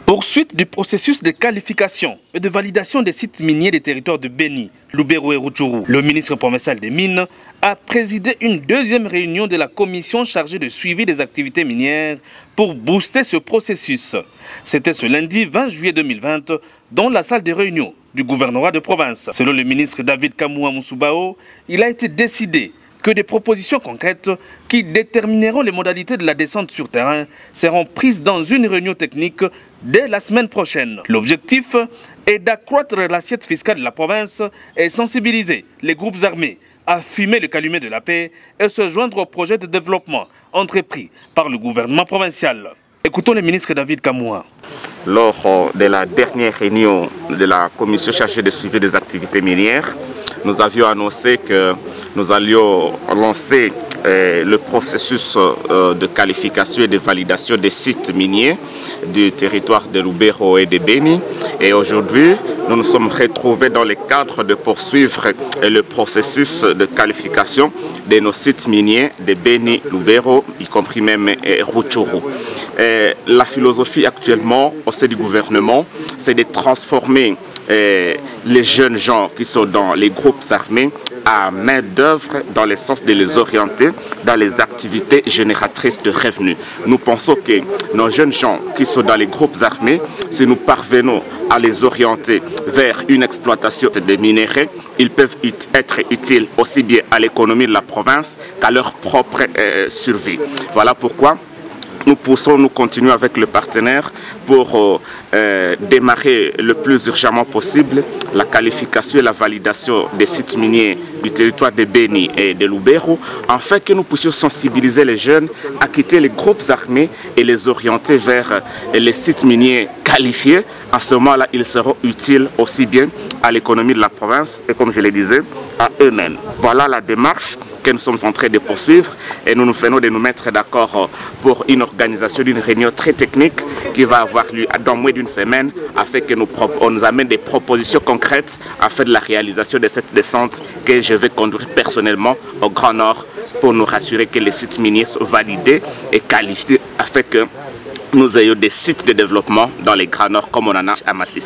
Poursuite du processus de qualification et de validation des sites miniers des territoires de Béni, Lubero et Rutshuru. Le ministre provincial des Mines a présidé une deuxième réunion de la commission chargée de suivi des activités minières pour booster ce processus. C'était ce lundi 20 juillet 2020 dans la salle de réunion du gouvernorat de province. Selon le ministre David Kamua Musubao, il a été décidé que des propositions concrètes qui détermineront les modalités de la descente sur terrain seront prises dans une réunion technique dès la semaine prochaine. L'objectif est d'accroître l'assiette fiscale de la province et sensibiliser les groupes armés à fumer le calumet de la paix et se joindre au projet de développement entrepris par le gouvernement provincial. Écoutons le ministre David Kamua. Lors de la dernière réunion de la commission chargée de suivi des activités minières, nous avions annoncé que nous allions lancer le processus de qualification et de validation des sites miniers du territoire de Lubero et de Béni. Et aujourd'hui, nous nous sommes retrouvés dans le cadre de poursuivre le processus de qualification de nos sites miniers de Béni, Lubero, y compris même Rutshuru. La philosophie actuellement au sein du gouvernement, c'est de transformer les jeunes gens qui sont dans les groupes armés à main d'œuvre dans le sens de les orienter dans les activités génératrices de revenus. Nous pensons que nos jeunes gens qui sont dans les groupes armés, si nous parvenons à les orienter vers une exploitation des minéraux, ils peuvent être utiles aussi bien à l'économie de la province qu'à leur propre survie. Voilà pourquoi nous continuons avec le partenaire pour démarrer le plus urgemment possible la qualification et la validation des sites miniers du territoire de Béni et de Lubero, afin que nous puissions sensibiliser les jeunes à quitter les groupes armés et les orienter vers les sites miniers qualifiés. À ce moment-là, ils seront utiles aussi bien à l'économie de la province et, comme je le disais, à eux-mêmes. Voilà la démarche que nous sommes en train de poursuivre et nous nous venons de nous mettre d'accord pour une organisation d'une réunion très technique qui va avoir lieu dans moins d'une semaine afin que nous amène des propositions concrètes afin de la réalisation de cette descente que je vais conduire personnellement au Grand Nord pour nous rassurer que les sites miniers sont validés et qualifiés afin que nous ayons des sites de développement dans les Grands Nord comme on en a à Massis.